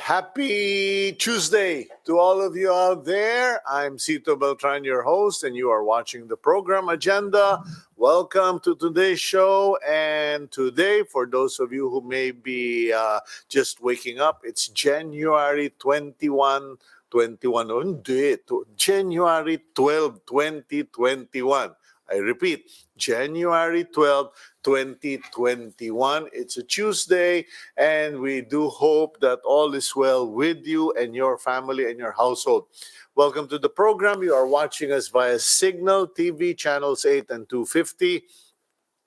Happy Tuesday to all of you out there. I'm Cito Beltran, your host, and you are watching the program agenda. Welcome to today's show. And today, for those of you who may be just waking up, it's January 21, January 12, 2021. I repeat, January 12, 2021. It's a Tuesday, and we do hope that all is well with you and your family and your household. Welcome to the program. You are watching us via Signal TV channels 8 and 250.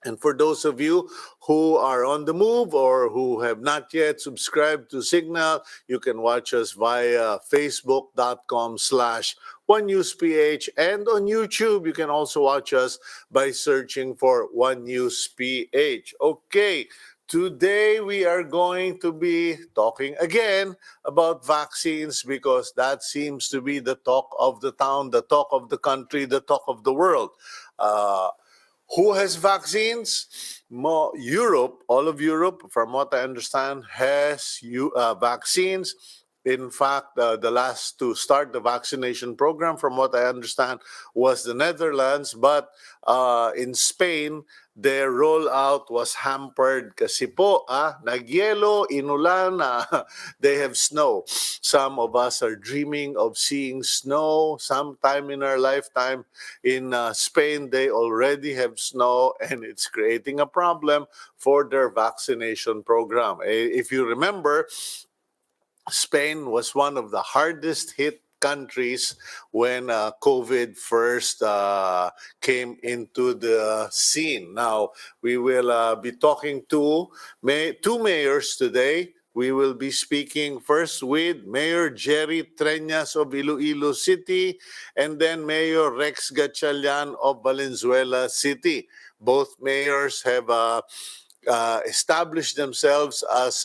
And for those of you who are on the move or who have not yet subscribed to Signal, you can watch us via facebook.com/OneNewsPH. And on YouTube, you can also watch us by searching for One News PH. Okay, today we are going to be talking again about vaccines because that seems to be the talk of the town, the talk of the country, the talk of the world. Who has vaccines? Europe, all of Europe, from what I understand, has vaccines. In fact, the last to start the vaccination program, from what I understand, was the Netherlands. But in Spain, their rollout was hampered kasi po, nagyelo, inulan, they have snow. Some of us are dreaming of seeing snow sometime in our lifetime. In Spain, they already have snow, and it's creating a problem for their vaccination program. If you remember, Spain was one of the hardest hit countries when COVID first came into the scene. Now, we will be talking to two mayors today. We will be speaking first with Mayor Jerry Treñas of Iloilo City and then Mayor Rex Gatchalian of Valenzuela City. Both mayors have established themselves as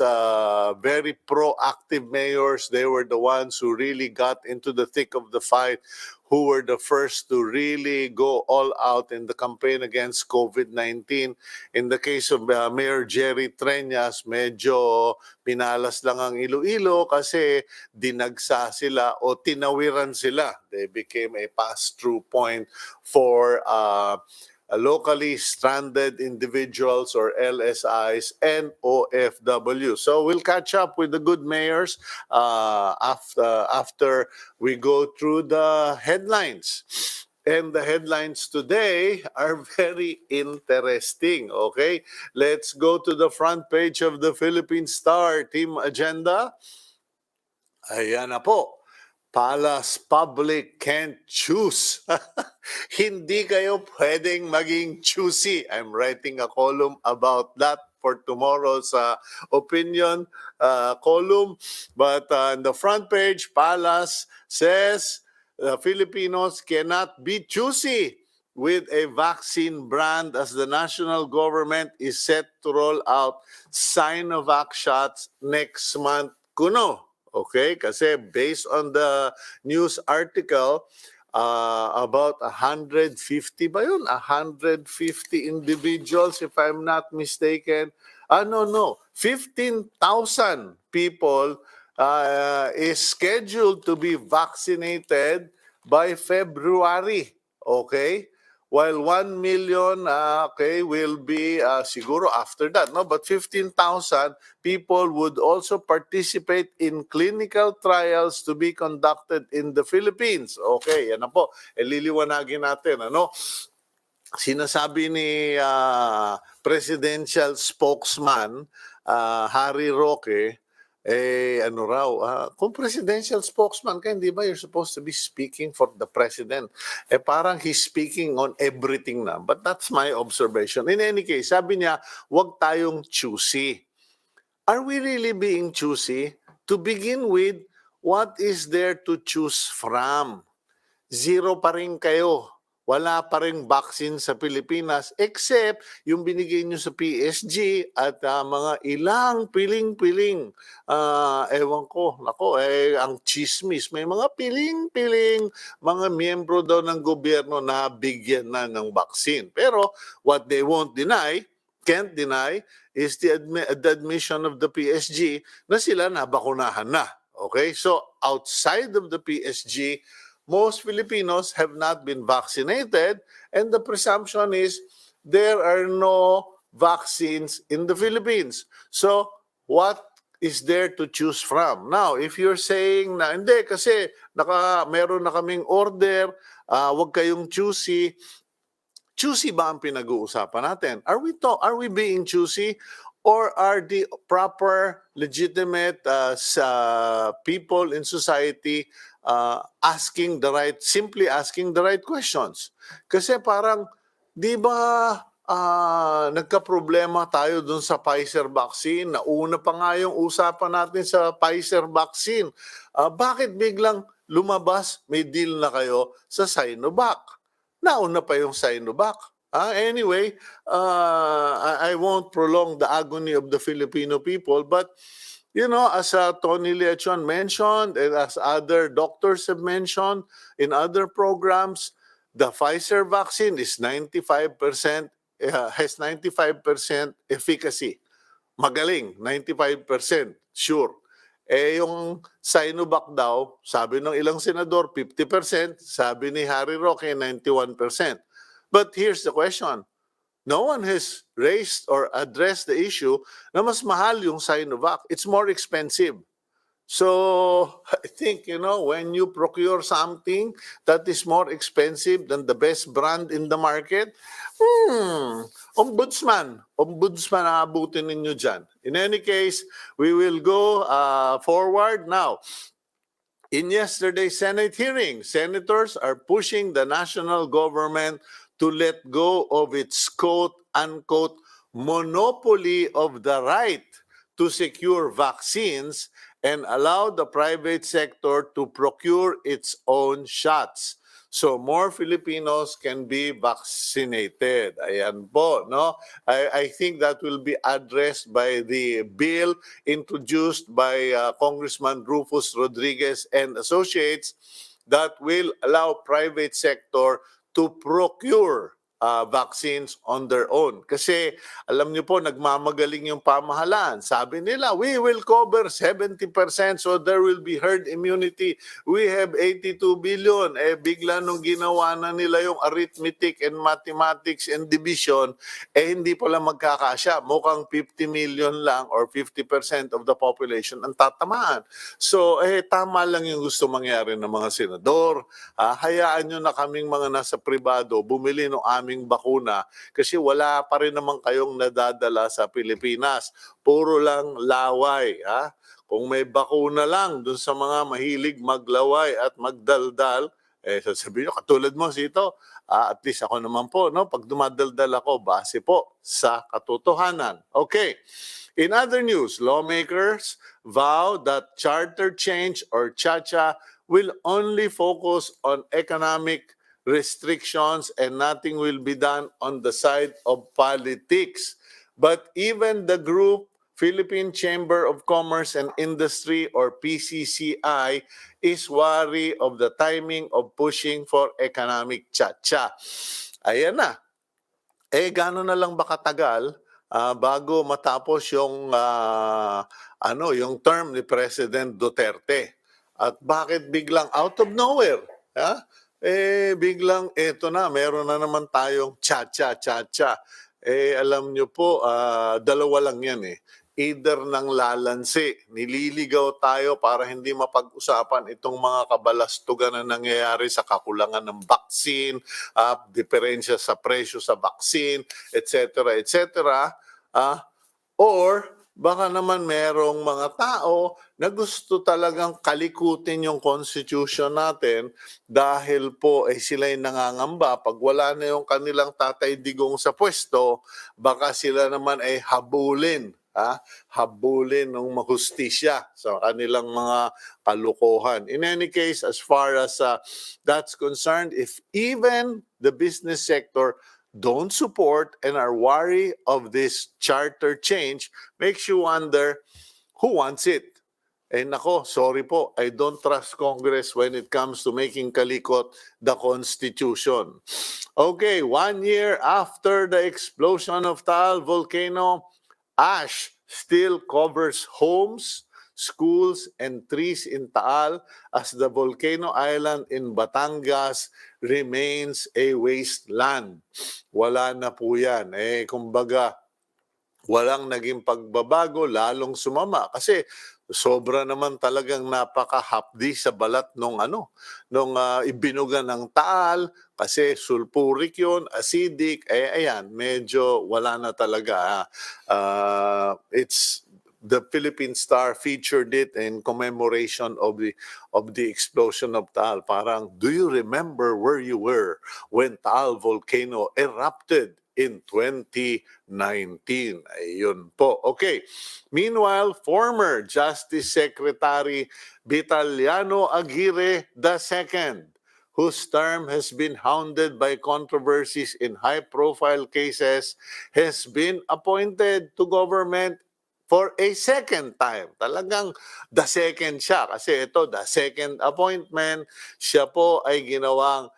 very proactive mayors. They were the ones who really got into the thick of the fight, who were the first to really go all out in the campaign against COVID-19. In the case of Mayor Jerry Treñas, medyo pinalas lang ang Iloilo kasi dinagsa sila o tinawiran sila. They became a pass-through point for locally stranded individuals or LSIs and OFW. So we'll catch up with the good mayors after we go through the headlines. And the headlines today are very interesting, okay? Let's go to the front page of the Philippine Star Team Agenda. Ayan na po. Palace Public can't choose. Hindi kayo pwedeng maging choosy. I'm writing a column about that for tomorrow's opinion column. But on the front page, Palace says Filipinos cannot be choosy with a vaccine brand as the national government is set to roll out Sinovac shots next month. Kuno. Okay, kasi based on the news article, about 150 ba yun? 150 individuals, if I'm not mistaken. No. 15,000 people is scheduled to be vaccinated by February. Okay? While 1 million will be siguro after that, no? But 15,000 people would also participate in clinical trials to be conducted in the Philippines. Okay, yan na po. Liliwanagin natin, ano? Sinasabi ni presidential spokesman Harry Roque, kung presidential spokesman ka, hindi ba you're supposed to be speaking for the president? Parang he's speaking on everything na. But that's my observation. In any case, sabi niya, wag tayong choosy. Are we really being choosy? To begin with, what is there to choose from? Zero pa rin kayo. Wala pa rin vaccine sa Pilipinas except yung binigay nyo sa PSG at mga ilang piling-piling. Ewan ko, ang chismis. May mga piling-piling, mga miyembro daw ng gobyerno na bigyan na ng vaccine. Pero what they can't deny, is the admission of the PSG na sila nabakunahan na. Okay, so outside of the PSG, most Filipinos have not been vaccinated, and the presumption is there are no vaccines in the Philippines. So, what is there to choose from? Now, if you're saying na hindi kasi meron na kaming order, wag kayong choosy. Choosy ba ang pinag-uusapan natin? Are we being choosy, or are the proper legitimate people in society simply asking the right questions? Kasi parang, di ba, nagka-problema tayo dun sa Pfizer vaccine? Nauna pa nga yung usapan natin sa Pfizer vaccine. Bakit biglang lumabas, may deal na kayo sa Sinovac? Nauna pa yung Sinovac. Anyway, I won't prolong the agony of the Filipino people, but as Tony Leachon mentioned, and as other doctors have mentioned in other programs, the Pfizer vaccine is 95%, has 95% efficacy. Magaling, 95%, sure. Yung Sinovac daw, sabi ng ilang senador, 50%, sabi ni Harry Roque, 91%. But here's the question. No one has raised or addressed the issue na mas mahal yung Sinovac. It's more expensive. So, I think, when you procure something that is more expensive than the best brand in the market, ombudsman aabutin ninyo dyan. In any case, we will go forward now. In yesterday's Senate hearing, senators are pushing the national government to let go of its quote-unquote monopoly of the right to secure vaccines and allow the private sector to procure its own shots, so more Filipinos can be vaccinated. Ayan po, no? I think that will be addressed by the bill introduced by Congressman Rufus Rodriguez and Associates that will allow private sector to procure vaccines on their own. Kasi alam niyo po, nagmamagaling yung pamahalaan. Sabi nila, we will cover 70%, so there will be herd immunity. We have 82 billion. Bigla nung ginawa na nila yung arithmetic and mathematics and division, hindi pala magkakasya. Mukhang 50 million lang or 50% of the population ang tatamaan. So, tama lang yung gusto mangyari ng mga senador. Hayaan nyo na kaming mga nasa pribado bumili ng aming bakuna kasi wala pa rin naman kayong nadadala sa Pilipinas. Puro lang laway. Kung may bakuna lang dun sa mga mahilig maglaway at magdaldal, sasabihin nyo, katulad mo, Cito, at least ako naman po, no? Pag dumadaldal ako, base po sa katotohanan. Okay. In other news, lawmakers vow that charter change or CHA will only focus on economic restrictions and nothing will be done on the side of politics. But even the group Philippine Chamber of Commerce and Industry or PCCI is wary of the timing of pushing for economic chacha. Ayan na. Gano'n na lang ba katagal bago matapos yung yung term ni President Duterte? At bakit biglang out of nowhere? Biglang eto na, meron na naman tayong cha-cha. Alam nyo po, dalawa lang yan eh. Either ng lalansi, nililigaw tayo para hindi mapag-usapan itong mga kabalastugan na nangyayari sa kakulangan ng vaccine, diferensya sa presyo sa vaccine, etc. Or baka naman merong mga tao na gusto talagang kalikutin yung constitution natin dahil po sila'y nangangamba pag wala na yung kanilang tatay digong sa pwesto, baka sila naman ay habulin ng mahustisya sa kanilang mga kalukuhan. In any case, as far as that's concerned, if even the business sector don't support and are wary of this charter change, makes you wonder who wants it. Nako, sorry po, I don't trust Congress when it comes to making kalikot the Constitution. Okay, 1 year after the explosion of Taal volcano, ash still covers homes, schools, and trees in Taal as the volcano island in Batangas remains a wasteland. Wala na po yan. Kumbaga, walang naging pagbabago, lalong sumama kasi sobra naman talagang napakahapdi sa balat nung ibinuga ng Taal kasi sulfuric yun, acidic, ayan, medyo wala na talaga. It's the Philippine Star featured it in commemoration of the explosion of Taal. Parang, do you remember where you were when Taal volcano erupted in 2019? Ayun po. Okay. Meanwhile, former Justice Secretary Vitaliano Aguirre II, whose term has been hounded by controversies in high-profile cases, has been appointed to government for a second time. Talagang the second siya. Kasi ito, the second appointment, siya po ay ginawang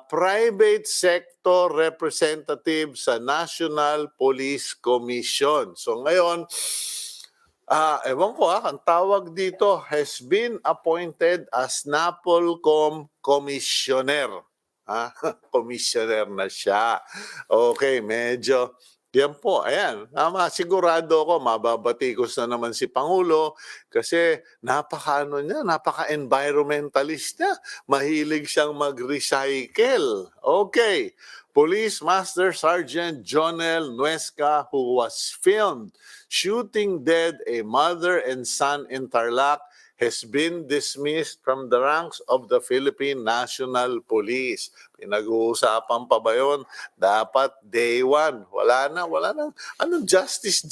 private sector representative sa National Police Commission. So ngayon, ewan ko ang tawag dito, has been appointed as NAPOLCOM Commissioner. Commissioner na siya. Okay, medyo yan po, ayan. Sigurado ako, mababatikos na naman si Pangulo kasi napaka-environmentalist niya. Mahilig siyang mag-recycle. Okay. Police Master Sergeant Jonel Nuesca, who was filmed shooting dead a mother and son in Tarlac, has been dismissed from the ranks of the Philippine National Police. Pinag-uusapan pa ba yun? Dapat day one. Wala na. Anong justice?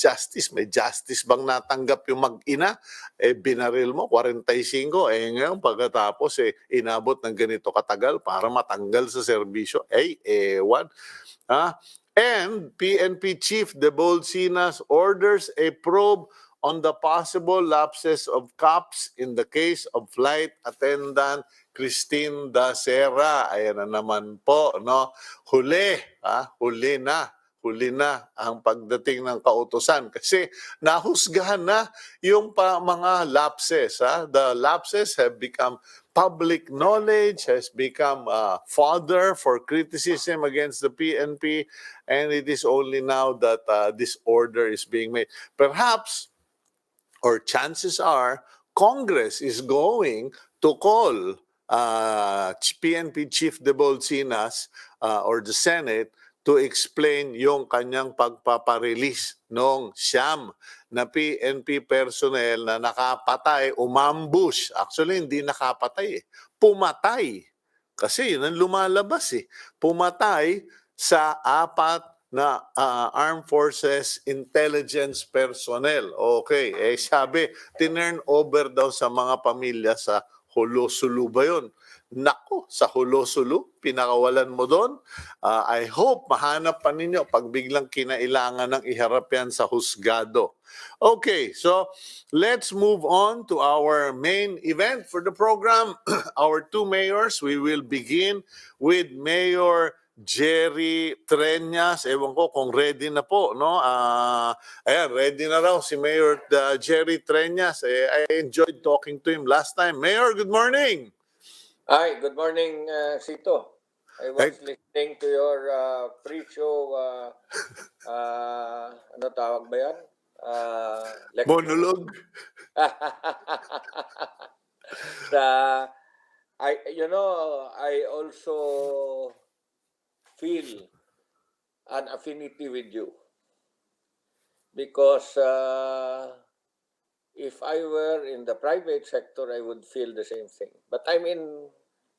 May justice bang natanggap yung mag-ina? Binaril mo, 45. Ngayon pagkatapos, inabot ng ganito katagal para matanggal sa serbisyo. Ewan. And PNP Chief De Bolsinas orders a probe on the possible lapses of cops in the case of flight attendant Christine Dacera. Ayan na naman po, no? Huli na ang pagdating ng kautusan kasi nahusgahan na yung mga lapses. The lapses have become public knowledge, has become fodder for criticism against the PNP, and it is only now that this order is being made. Perhaps, or chances are, Congress is going to call PNP Chief De Bolsinas or the Senate to explain yung kanyang pagpaparelease nung siyam na PNP personnel na nakapatay, umambush. Actually, hindi nakapatay pumatay. Kasi yun ang lumalabas Pumatay sa 4 na Armed Forces Intelligence personnel. Okay, sabi, tinurn over daw sa mga pamilya sa Hulo-Sulu ba yun? Nako, sa Hulo-Sulu, pinakawalan mo doon. I hope mahanap pa ninyo pag biglang kinailangan ng iharap yan sa husgado. Okay, so let's move on to our main event for the program. Our 2 mayors. We will begin with Mayor Jerry Treñas. Ewan ko kung ready na po, no? Ayan, ready na raw si Mayor Jerry Treñas. I enjoyed talking to him last time. Mayor, good morning. Hi, good morning, Cito. I was listening to your pre-show, ano tawag ba yan? Monologue. I also feel an affinity with you because if I were in the private sector, I would feel the same thing. But I'm in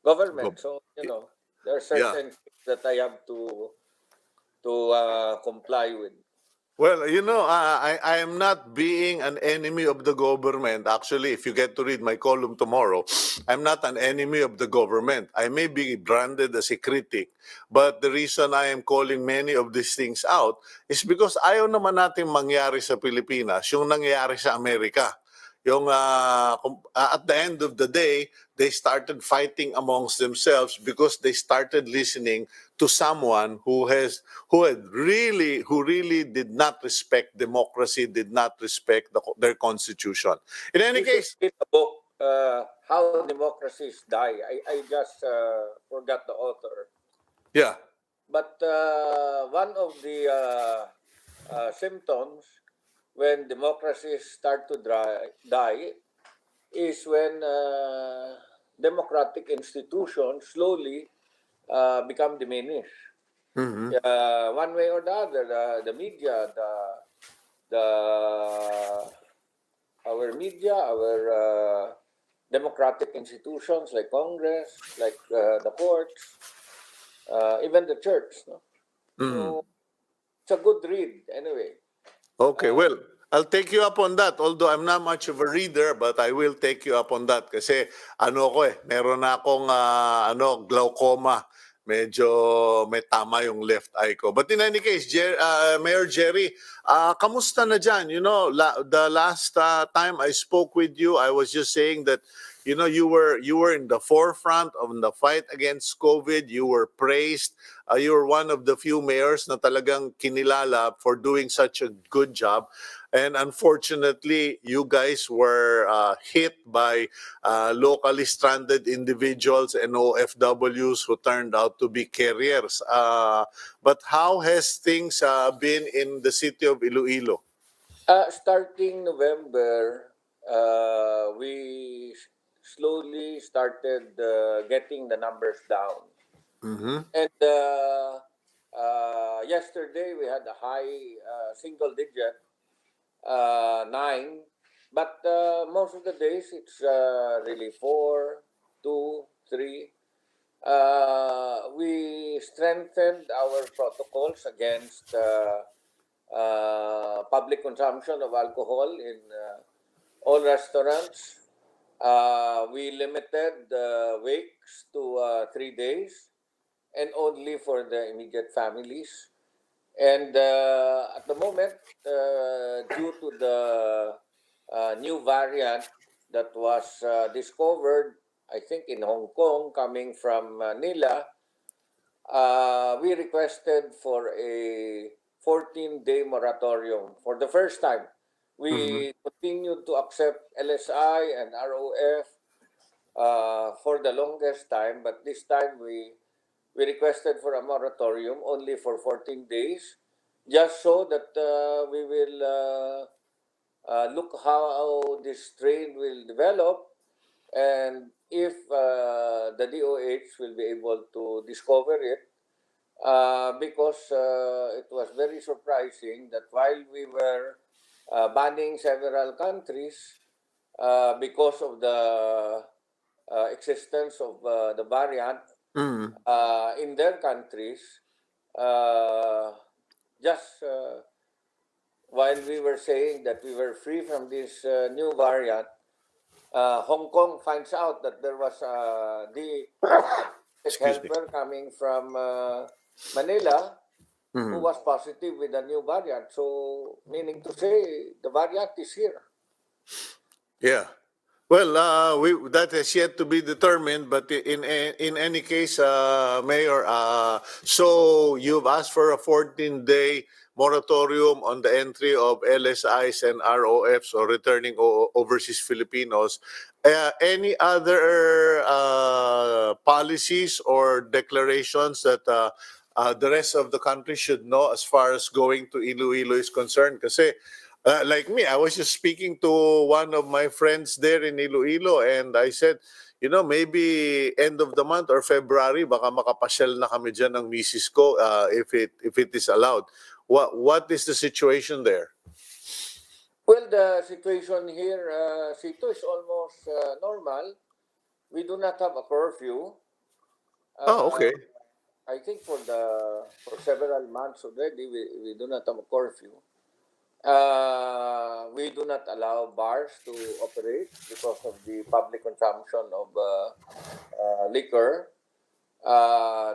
government, so there are certain things that I have to comply with. Well, I am not being an enemy of the government. Actually, if you get to read my column tomorrow, I'm not an enemy of the government. I may be branded as a critic, but the reason I am calling many of these things out is because ayaw naman natin mangyari sa Pilipinas yung nangyari sa Amerika. at the end of the day, they started fighting amongst themselves because they started listening to someone who really did not respect democracy, did not respect their constitution. In any You should case, read the book, How Democracies Die. I just forgot the author. yeah. But one of the symptoms when democracies start to die is when democratic institutions slowly become diminished. Mm-hmm. One way or the other, the media, the our democratic institutions like Congress, like the courts, even the church. No? Mm. So it's a good read anyway. Okay, Uh, well, I'll take you up on that. Although I'm not much of a reader, but I will take you up on that kasi meron na akong glaucoma. Medyo may tama yung left eye ko. But in any case, Mayor Jerry, kamusta na dyan? The last time I spoke with you, I was just saying that you were in the forefront of the fight against COVID. You were praised. You were one of the few mayors na talagang kinilala for doing such a good job. And unfortunately, you guys were hit by locally stranded individuals and OFWs who turned out to be carriers. But how has things been in the city of Iloilo? Starting November, we slowly started getting the numbers down. Mm-hmm. And yesterday we had a high single digit, 9. But most of the days it's really 4, 2, 3. We strengthened our protocols against public consumption of alcohol in all restaurants. We limited the wakes to 3 days and only for the immediate families. And at the moment, due to the new variant that was discovered, I think in Hong Kong, coming from Manila, we requested for a 14-day moratorium for the first time. Mm-hmm. We continued to accept LSI and ROF for the longest time, but this time we requested for a moratorium only for 14 days, just so that we will look how this strain will develop and if the DOH will be able to discover it. Because it was very surprising that while we were banning several countries because of the existence of the variant Mm-hmm. in their countries, uh, just while we were saying that we were free from this new variant, Hong Kong finds out that there was the Excuse me. helper coming from Manila who Mm-hmm. was positive with the new variant. So, meaning to say, the variant is here. Yeah. Well, that has yet to be determined, but in any case, Mayor, so you've asked for a 14-day moratorium on the entry of LSIs and ROFs or returning overseas Filipinos. Any other policies or declarations that the rest of the country should know as far as going to Iloilo is concerned? Kasi like me, I was just speaking to one of my friends there in Iloilo, and I said, maybe end of the month or February, baka makapasyal na kami dyan ng misis ko if it is allowed. What is the situation there? Well, the situation here, Cito, is almost normal. We do not have a curfew. Oh, Uh, okay. I think for several months already, we do not have a curfew. We do not allow bars to operate because of the public consumption of liquor.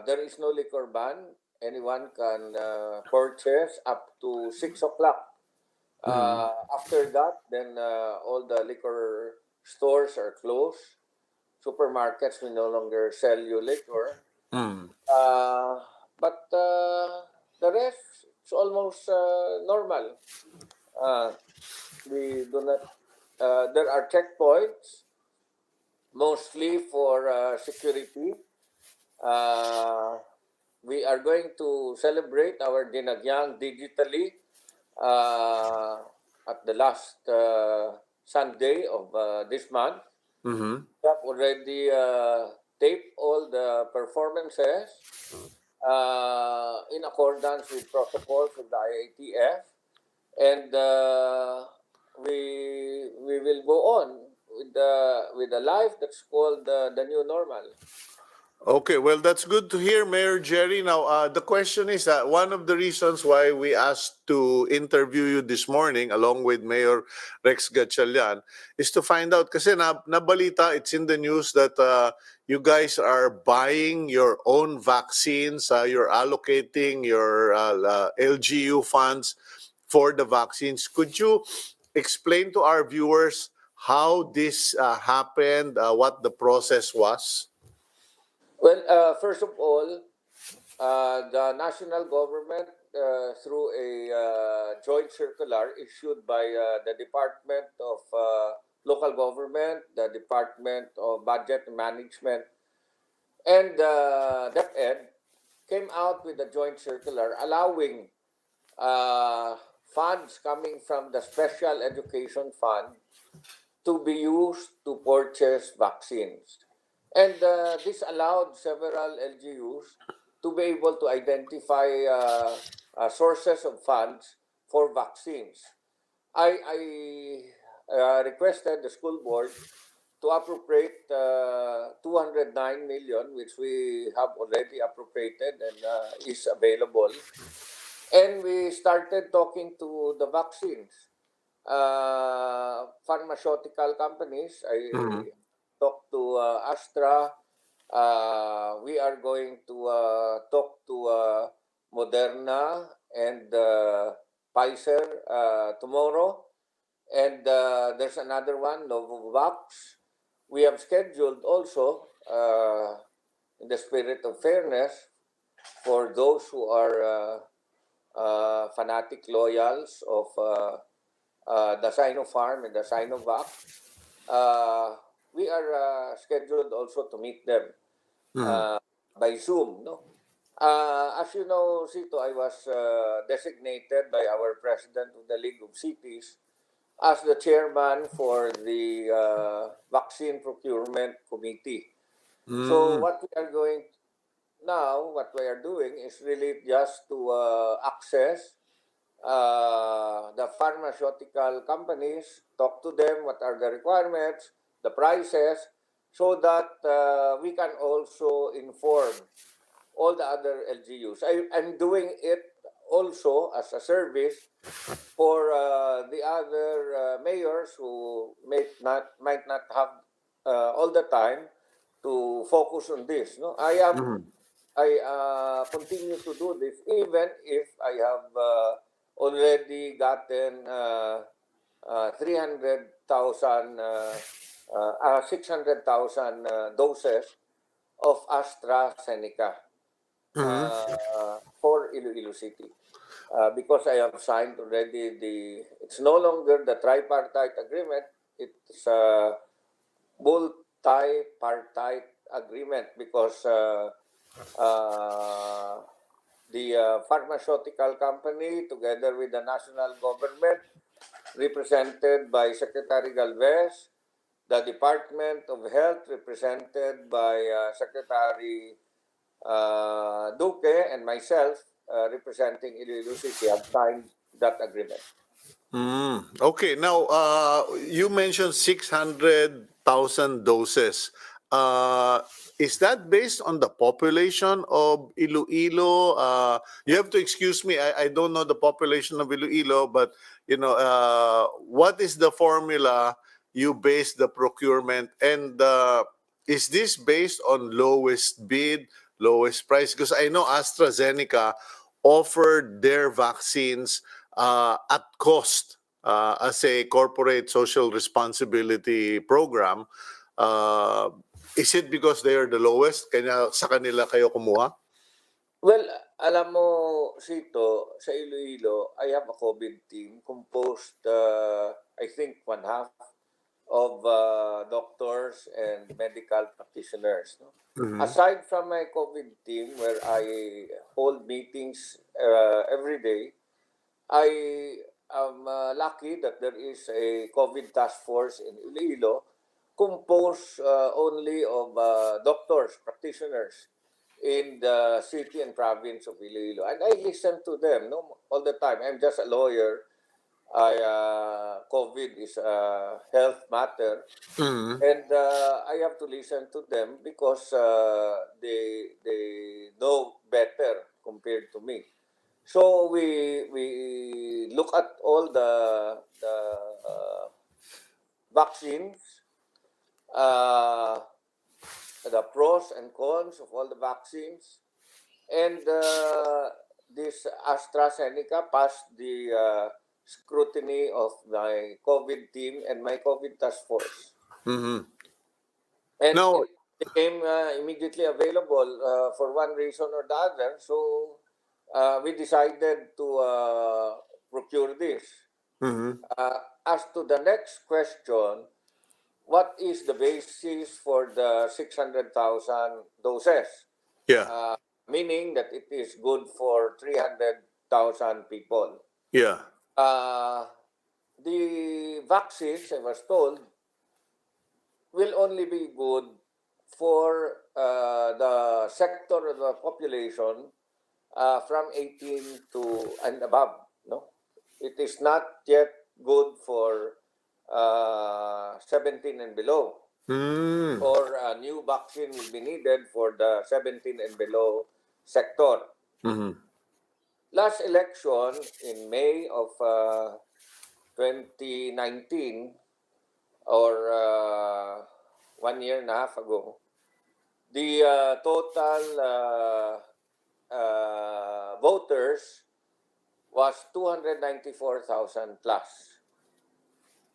There is no liquor ban. Anyone can purchase up to 6 o'clock Mm. After that, then all the liquor stores are closed. Supermarkets will no longer sell you liquor. Mm. Uh, but the rest is almost normal. Uh, we do not. There are checkpoints mostly for security. Uh, we are going to celebrate our Dinagyang digitally uh, at the last Sunday of this month. Mm-hmm. We have already taped all the performances in accordance with protocols of the IATF, and we will go on with the life that's called the new normal. Okay, well, that's good to hear, Mayor Jerry. Now, the question is that one of the reasons why we asked to interview you this morning, along with Mayor Rex Gatchalian, is to find out, kasi nabalita, it's in the news that you guys are buying your own vaccines, you're allocating your LGU funds for the vaccines. Could you explain to our viewers how this happened, what the process was? Well, first of all, the national government, through a joint circular issued by the Department of Local Government, the Department of Budget Management, and DepEd, came out with a joint circular allowing uh, funds coming from the Special Education Fund to be used to purchase vaccines. And this allowed several LGUs to be able to identify sources of funds for vaccines. I requested the school board to appropriate 209 million, which we have already appropriated and is available. And we started talking to the vaccines pharmaceutical companies. I talked to Astra. We are going to talk to Moderna and Pfizer tomorrow. And there's another one, Novavax. We have scheduled also, in the spirit of fairness, for those who are fanatic loyals of the Sinopharm and the Sinovac. Uh, we are scheduled also to meet them Mm. uh, by Zoom. No? As you know, Sito, I was designated by our president of the League of Cities as the chairman for the Vaccine Procurement Committee. So Mm. what we are doing is really just to access the pharmaceutical companies, talk to them what are the requirements, the prices, so that we can also inform all the other LGUs. I'm doing it also as a service for the other mayors who might not have all the time to focus on this. No, Mm. I continue to do this even if I have already gotten 300,000, 600,000 doses of AstraZeneca Mm. for Iloilo City. Because I have signed already it's no longer the tripartite agreement, it's a multi-partite agreement because uh, the pharmaceutical company, together with the national government, represented by Secretary Galvez, the Department of Health, represented by Secretary Duque, and myself, representing Iloilo City, have signed that agreement. Mm. Okay. Now, you mentioned 600,000 doses. Uh, is that based on the population of Iloilo? You have to excuse me. I don't know the population of Iloilo, but what is the formula you base the procurement, and is this based on lowest bid, lowest price? Because I know AstraZeneca offered their vaccines at cost. as a corporate social responsibility program, is it because they are the lowest? Kaya sa kanila kayo kumuha? Well, alam mo, Sito, sa Iloilo, I have a COVID team composed, I think, one half of doctors and medical practitioners. No? Aside from my COVID team, where I hold meetings every day, I am lucky that there is a COVID task force in Iloilo composed only of doctors, practitioners in the city and province of Iloilo. And I listen to them all the time. I'm just a lawyer. COVID is a health matter. And I have to listen to them because they know better compared to me. So we look at all the vaccines, uh, the pros and cons of all the vaccines, and this AstraZeneca passed the scrutiny of my COVID team and my COVID task force. And No. it became immediately available for one reason or the other. So we decided to procure this. As to the next question, what is the basis for the 600,000 doses? Yeah. Meaning that it is good for 300,000 people. Yeah. The vaccines, I was told, will only be good for the sector of the population from 18 to and above. No, it is not yet good for 17 and below. Or a new vaccine will be needed for the 17 and below sector. Last election in May of 2019, or 1 year and a half ago, the total voters was 294,000 plus.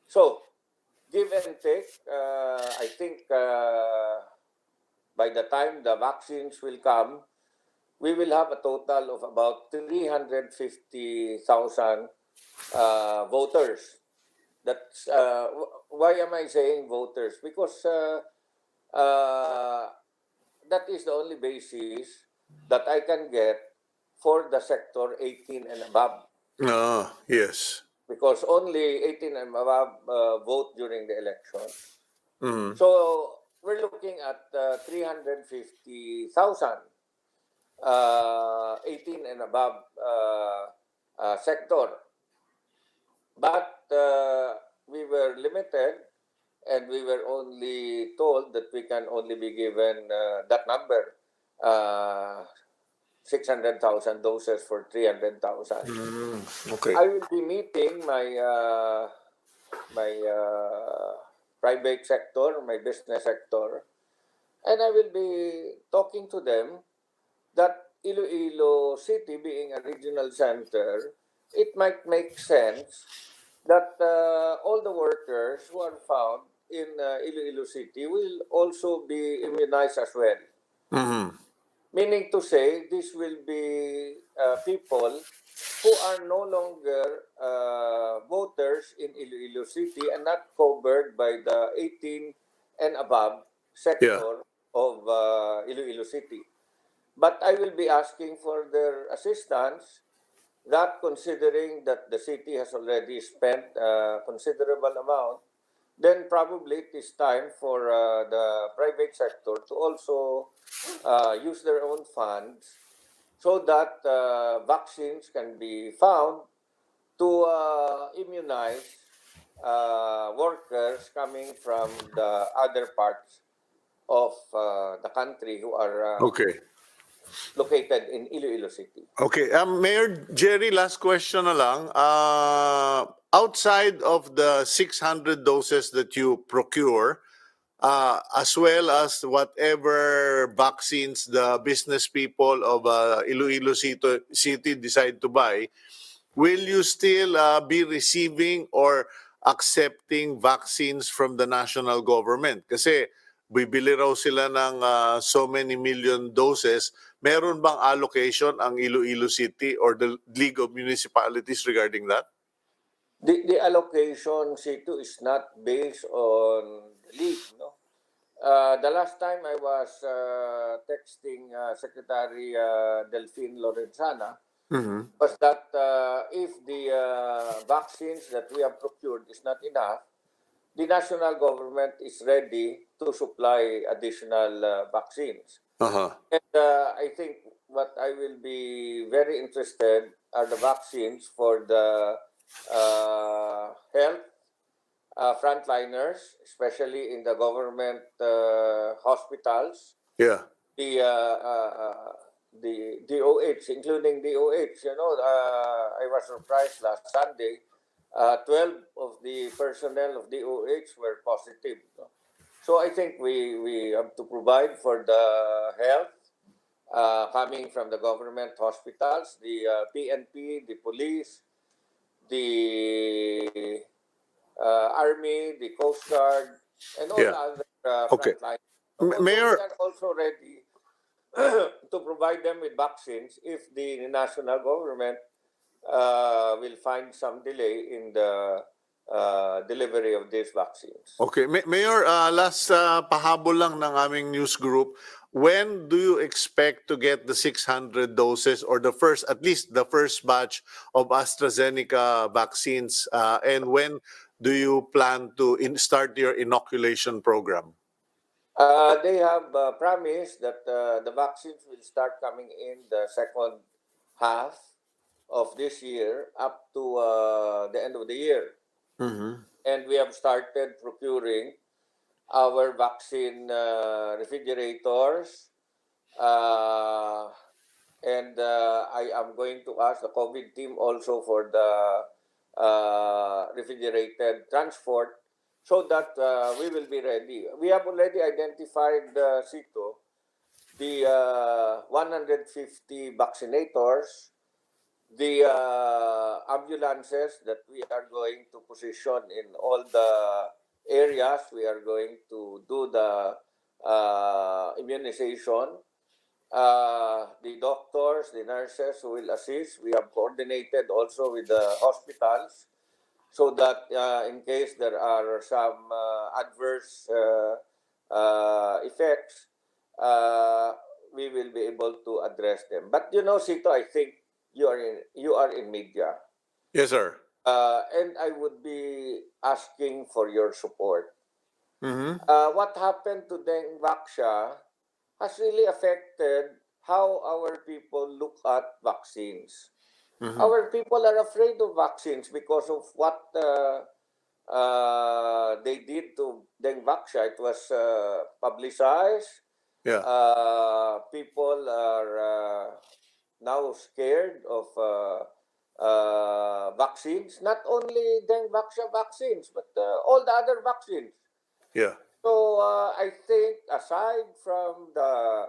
So, give and take, I think by the time the vaccines will come, we will have a total of about 350,000 voters. That's why am I saying voters? Because that is the only basis that I can get for the sector 18 and above. Yes. Because only 18 and above vote during the election. So we're looking at 350,000 18 and above sector. But we were limited, and we were only told that we can only be given that number, 600,000 doses for 300,000. Okay. I will be meeting my private sector, my business sector, and I will be talking to them that Iloilo City, being a regional center, it might make sense that all the workers who are found in Iloilo City will also be immunized as well. Meaning to say, this will be people who are no longer voters in Iloilo City and not covered by the 18 and above sector of Iloilo City. But I will be asking for their assistance, that considering that the city has already spent a considerable amount, then probably it is time for the private sector to also use their own funds so that vaccines can be found to immunize workers coming from the other parts of the country who are Okay. located in Iloilo City. Okay. Mayor Jerry, last question na lang. Outside of the 600 doses that you procure, as well as whatever vaccines the business people of Iloilo City decide to buy, will you still be receiving or accepting vaccines from the national government? Kasi bibili raw sila ng so many million doses. Meron bang allocation ang Iloilo City or the League of Municipalities regarding that? The allocation, C2, is not based on the league, no? The last time I was texting Secretary Delphine Lorenzana Mhm. was that if the vaccines that we have procured is not enough, the national government is ready to supply additional vaccines. Uh-huh. And I think what I will be very interested are the vaccines for the health frontliners, especially in the government hospitals, Yeah. the the DOH, including DOH. I was surprised last Sunday. 12 of the personnel of DOH were positive. No? So I think we have to provide for the health coming from the government hospitals, the PNP, the police, the Army, the Coast Guard, and all Yeah. the other Okay. frontline. Although we Mayor, are also ready to provide them with vaccines if the national government will find some delay in the delivery of these vaccines. okay. Mayor, last pahabol lang ng aming news group. When do you expect to get the 600 doses or the first, at least the first batch of AstraZeneca vaccines? And when do you plan to start your inoculation program? They have promised that the vaccines will start coming in the second half of this year up to the end of the year. Mhm. And we have started procuring our vaccine refrigerators. Uh, and I am going to ask the COVID team also for the refrigerated transport so that we will be ready. We have already identified, Cito, the 150 vaccinators, the ambulances that we are going to position in all the areas. We are going to do the immunization. The doctors, the nurses who will assist. We have coordinated also with the hospitals so that in case there are some adverse effects, uh, we will be able to address them. But Sito, I think you are in media, Yes, sir. and I would be asking for your support. Mhm. What happened to Deng Vaxia has really affected how our people look at vaccines. Mhm. Our people are afraid of vaccines because of what they did to Deng Vaxia. It was publicized. Yeah. People are now scared of vaccines. Not only Deng Vaxia vaccines, but all the other vaccines. Yeah. So I think aside from the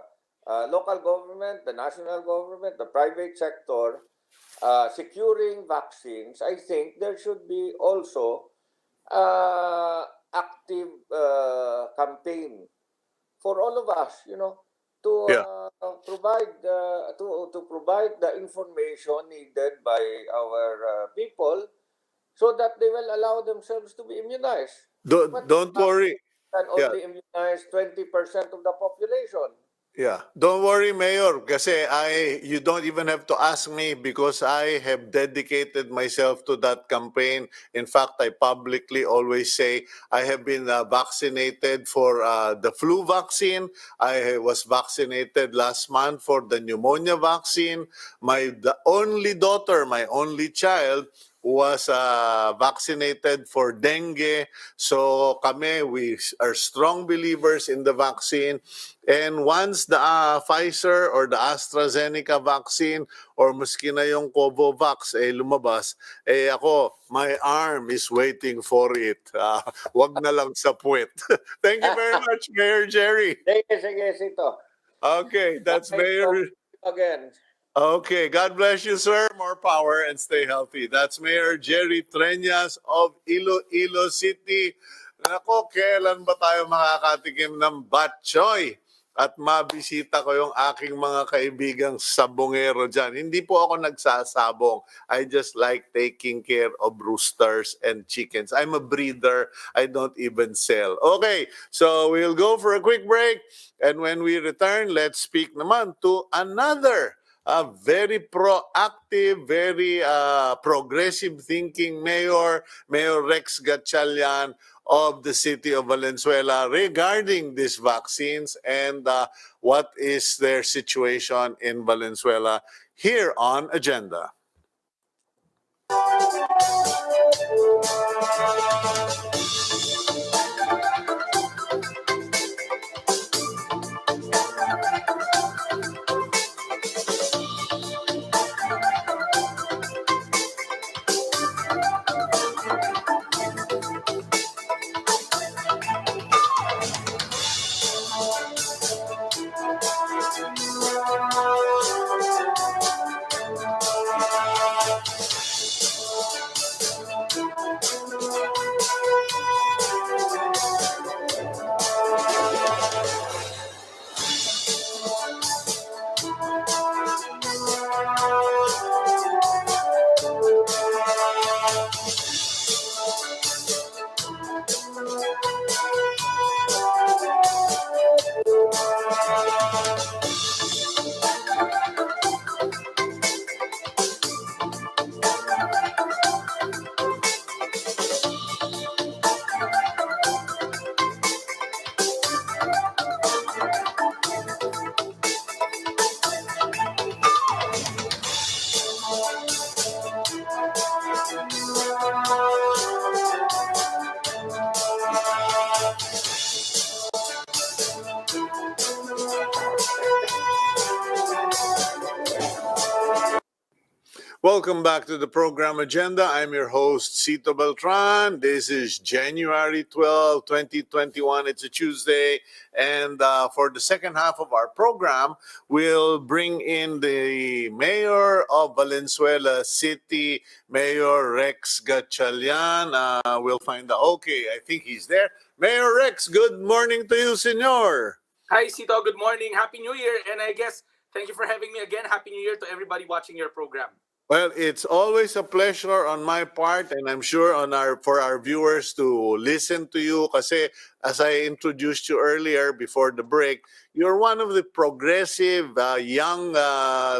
local government, the national government, the private sector, securing vaccines, I think there should be also active campaign for all of us, to Yeah. provide the information needed by our people so that they will allow themselves to be immunized. What Don't happened worry. can Yeah. only immunize 20% of the population. Yeah. Don't worry, Mayor, kasi you don't even have to ask me because I have dedicated myself to that campaign. In fact, I publicly always say I have been vaccinated for the flu vaccine. I was vaccinated last month for the pneumonia vaccine. The only daughter, my only child, was vaccinated for dengue. So kami, we are strong believers in the vaccine. And once the Pfizer or the AstraZeneca vaccine or maski na yung Covovax lumabas, ako, my arm is waiting for it. Wag na lang sa puwet. Thank you very much, Mayor Jerry. Sige, sige, Sito. Okay, that's Nice talking Mayor. to you again. Okay, God bless you, sir. More power and stay healthy. That's Mayor Jerry Treñas of Iloilo City. Nako, kailan ba tayo makakatikim ng batchoy? At mabisita ko yung aking mga kaibigang sabongero dyan. Hindi po ako nagsasabong. I just like taking care of roosters and chickens. I'm a breeder. I don't even sell. Okay, so we'll go for a quick break. And when we return, let's speak naman to another very proactive, very progressive thinking mayor, Mayor Rex Gatchalian of the city of Valenzuela regarding these vaccines and what is their situation in Valenzuela here on Agenda. Welcome back to the program Agenda. I'm your host, Cito Beltran. This is January 12, 2021. It's a Tuesday. And for the second half of our program, we'll bring in the mayor of Valenzuela City, Mayor Rex Gatchalian. We'll find out. Okay, I think he's there. Mayor Rex, good morning to you, senor. Hi, Cito. Good morning. Happy New Year. And I guess thank you for having me again. Happy New Year to everybody watching your program. Well, it's always a pleasure on my part, and I'm sure for our viewers to listen to you. Kasi as I introduced you earlier before the break, you're one of the progressive young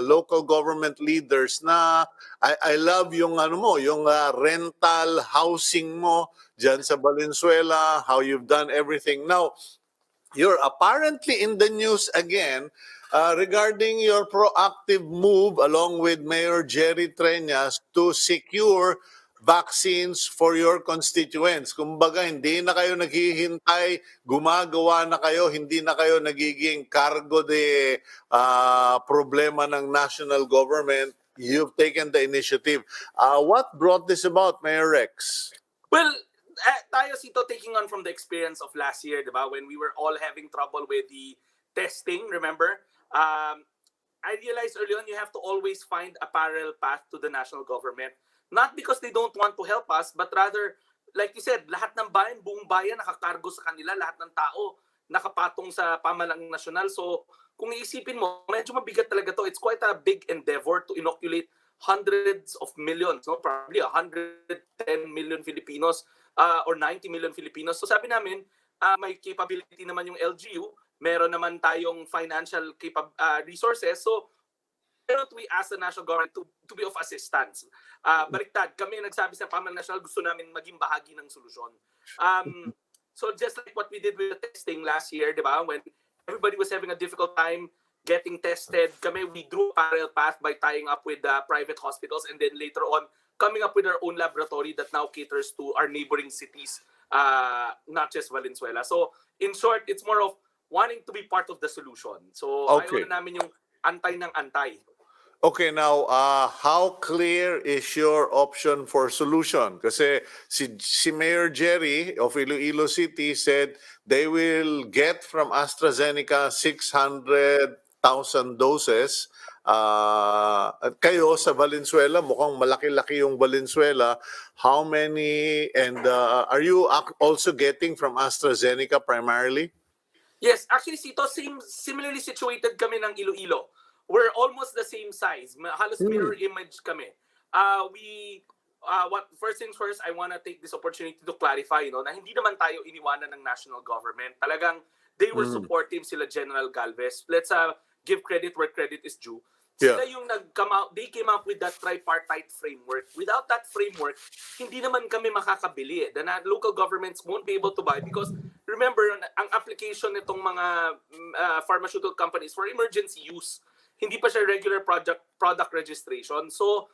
local government leaders na I love yung yung rental housing mo diyan sa Valenzuela, how you've done everything. Now, you're apparently in the news again regarding your proactive move along with Mayor Jerry Treñas to secure vaccines for your constituents. Kumbaga, hindi na kayo naghihintay, gumagawa na kayo, hindi na kayo nagiging cargo de problema ng national government. You've taken the initiative. What brought this about, Mayor Rex? Well, tayo, Cito, taking on from the experience of last year, diba? When we were all having trouble with the testing, remember? I realized early on you have to always find a parallel path to the national government. Not because they don't want to help us, but rather, like you said, lahat ng bayan, buong bayan nakakargo sa kanila, lahat ng tao nakapatong sa pamahalang nasyonal. So, kung iisipin mo, medyo mabigat talaga to. It's quite a big endeavor to inoculate hundreds of millions, no? Probably 110 million Filipinos or 90 million Filipinos. So sabi namin, may capability naman yung LGU, meron naman tayong financial resources. So why don't we ask the national government to be of assistance? Baliktad, kami nagsabi sa pamahalang nasyonal, gusto namin maging bahagi ng solusyon. So just like what we did with the testing last year, di ba? When everybody was having a difficult time getting tested, we drew a parallel path by tying up with private hospitals and then later on coming up with our own laboratory that now caters to our neighboring cities, not just Valenzuela. So in short, it's more of wanting to be part of the solution. So ayaw na namin yung antay ng antay. Okay, now, how clear is your option for solution? Kasi si Mayor Jerry of Iloilo City said they will get from AstraZeneca 600 doses. At kayo sa Valenzuela, mukhang malaki-laki yung Valenzuela. How many, and are you also getting from AstraZeneca primarily? Yes, actually, Sito, similarly situated kami ng Iloilo. We're almost the same size. Halos mirror image kami. First things first, I want to take this opportunity to clarify, na hindi naman tayo iniwanan ng national government. Talagang they were supportive sila General Galvez. Let's give credit where credit is due. Sila yung they came up with that tripartite framework. Without that framework, hindi naman kami makakabili. The local governments won't be able to buy because remember, ang application nitong mga pharmaceutical companies for emergency use, hindi pa siya regular product registration. So,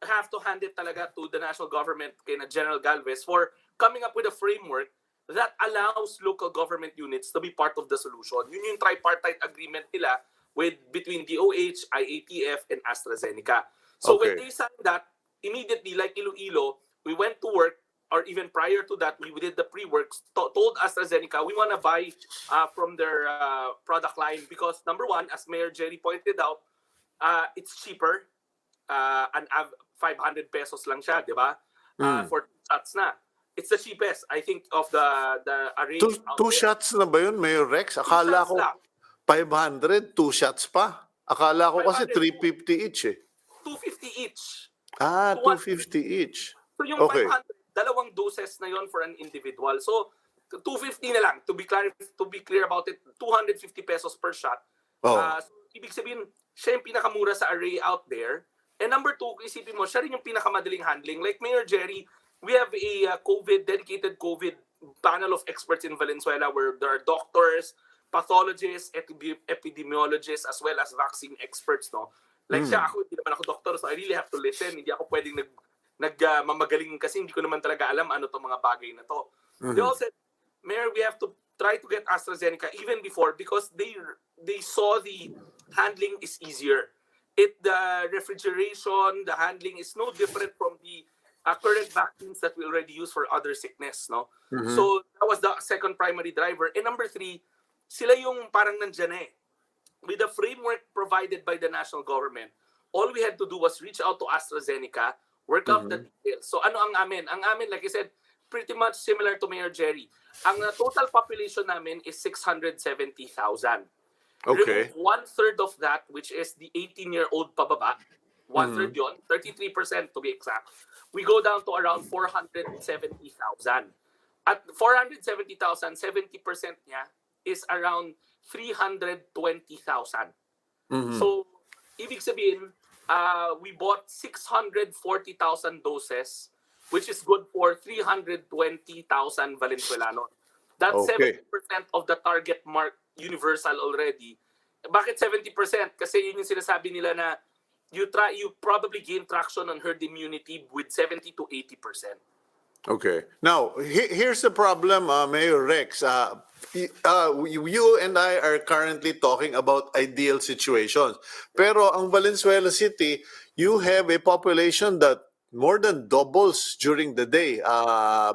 have to hand it talaga to the national government, kay na General Galvez, for coming up with a framework that allows local government units to be part of the solution. Yun yung tripartite agreement nila between DOH, IATF, and AstraZeneca. So when they signed that, immediately, like Iloilo, we went to work, or even prior to that, we did the pre-works, told AstraZeneca, we want to buy from their product line because, number one, as Mayor Jerry pointed out, it's cheaper. 500 pesos lang siya, di ba? For 2 shots na. It's the cheapest, I think, of the array. Two shots na ba yun, Mayor Rex? Akala ko 500, 2 shots pa. Akala ko kasi 350 each eh. 250 each. 250 each. So yung 500, dalawang doses na yon for an individual. So 250 na lang. To be clear about it, 250 pesos per shot. So, ibig sabihin, siya yung pinakamura sa array out there. And number two, isipin mo, siya rin yung pinakamadaling handling. Like Mayor Jerry, we have a dedicated COVID panel of experts in Valenzuela where there are doctors, pathologists, epidemiologists, as well as vaccine experts, no? Like siya, hindi naman ako doctor, so I really have to listen. Hindi ako pwedeng mamagaling kasi hindi ko naman talaga alam ano itong mga bagay na to. They all said, Mayor, we have to try to get AstraZeneca even before because they saw the handling is easier. The refrigeration, the handling is no different from the current vaccines that we already use for other sickness, no? So that was the second primary driver. And number three, sila yung parang nandyan eh. With the framework provided by the national government, all we had to do was reach out to AstraZeneca, work out the details. So ano ang amin? Ang amin, like I said, pretty much similar to Mayor Jerry. Ang total population namin is 670,000. Okay. Remove 1/3 of that, which is the 18-year-old pababa. 1/3 yon, 33% to be exact. We go down to around 470,000. At 470,000, 70% niya is around 320,000. So, ibig sabihin, we bought 640,000 doses, which is good for 320,000 Valenzuelanos. That's 70% of the target mark universal already. Bakit 70%? Kasi yun yung sinasabi nila na you probably gain traction on herd immunity with 70 to 80%. Okay. Now, here's the problem, Mayor Rex. You and I are currently talking about ideal situations. Pero ang Valenzuela City, you have a population that more than doubles during the day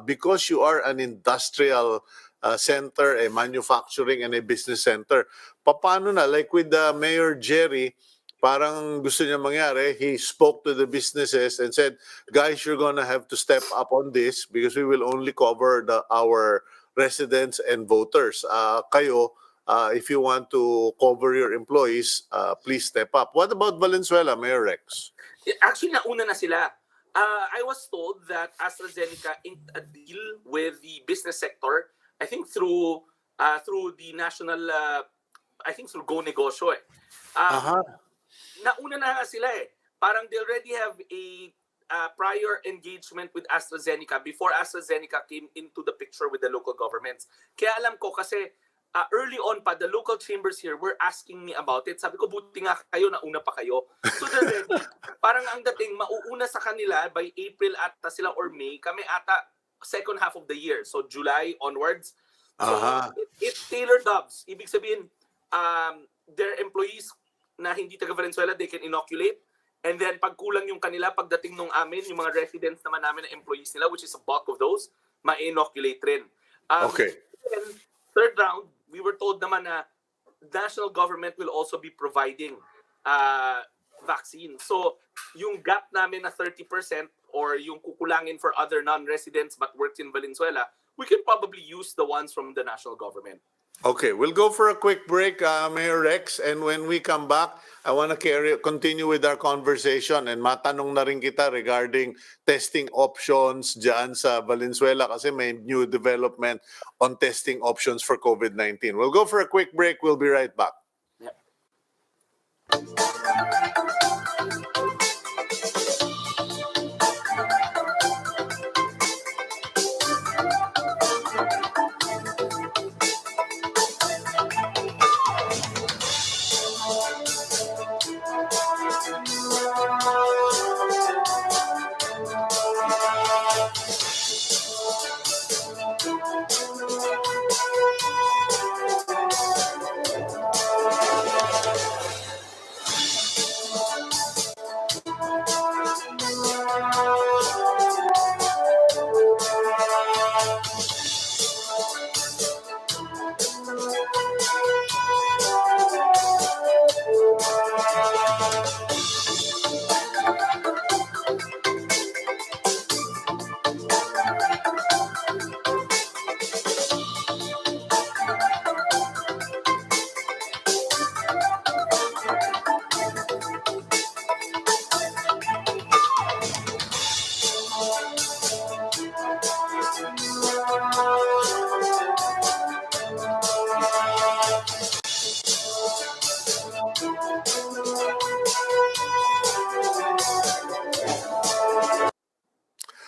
because you are an industrial center, a manufacturing and a business center. Paano na? Like with Mayor Jerry, parang gusto niya mangyari, he spoke to the businesses and said, guys, you're gonna have to step up on this because we will only cover our residents and voters. Kayo, if you want to cover your employees, please step up. What about Valenzuela, Mayor Rex? Actually, nauna na sila. I was told that AstraZeneca inked a deal with the business sector, I think through the national, I think through Go Negosyo eh. Nauna na sila eh. Parang they already have a prior engagement with AstraZeneca before AstraZeneca came into the picture with the local governments. Kaya alam ko kasi early on pa, the local chambers here were asking me about it. Sabi ko, buti nga kayo, nauna pa kayo. So they're ready. Parang ang dating, mauuna sa kanila by April ata sila or May. Kami ata second half of the year. So July onwards. So it's tailor dubs. Ibig sabihin, their employees na hindi taga Valenzuela, they can inoculate. And then pag kulang yung kanila, pagdating nung amin, yung mga residents naman namin na employees nila, which is a bulk of those, ma-inoculate rin. Okay. Then, third round, we were told naman na national government will also be providing vaccine. So, yung gap namin na 30% or yung kukulangin for other non-residents but worked in Valenzuela, we can probably use the ones from the national government. Okay, we'll go for a quick break, Mayor Rex, and when we come back, I want to continue with our conversation and matanong na rin kita regarding testing options dyan sa Valenzuela kasi may new development on testing options for COVID-19. We'll go for a quick break. We'll be right back. Yeah.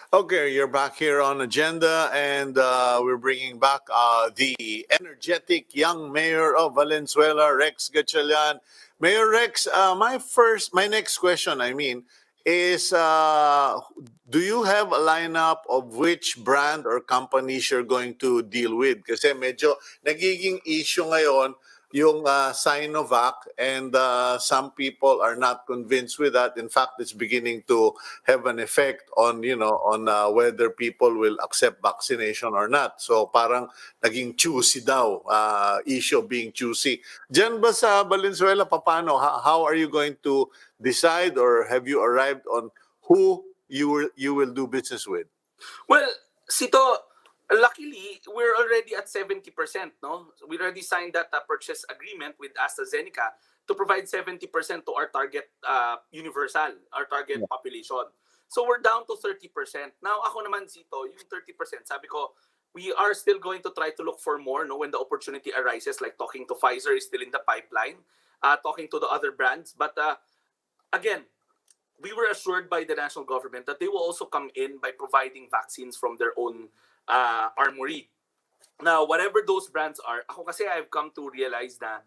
Okay, you're back here on Agenda, and we're bringing back the energetic young mayor of Valenzuela, Rex Gatchalian. Mayor Rex, my next question, is do you have a lineup of which brand or companies you're going to deal with? Kasi medyo nagiging issue ngayon yung Sinovac, and some people are not convinced with that. In fact, it's beginning to have an effect on whether people will accept vaccination or not. So parang naging choosy daw, issue of being choosy. Diyan ba sa Valenzuela, paano? How are you going to decide, or have you arrived on who you will do business with? Well, Sito, luckily, we're already at 70%, no? We already signed that purchase agreement with AstraZeneca to provide 70% to our target our target population. So we're down to 30%. Now, ako naman, Sito, yung 30%, sabi ko, we are still going to try to look for more, no, when the opportunity arises, like talking to Pfizer is still in the pipeline, talking to the other brands. But again, we were assured by the national government that they will also come in by providing vaccines from their own armory. Now, whatever those brands are, ako kasi I've come to realize that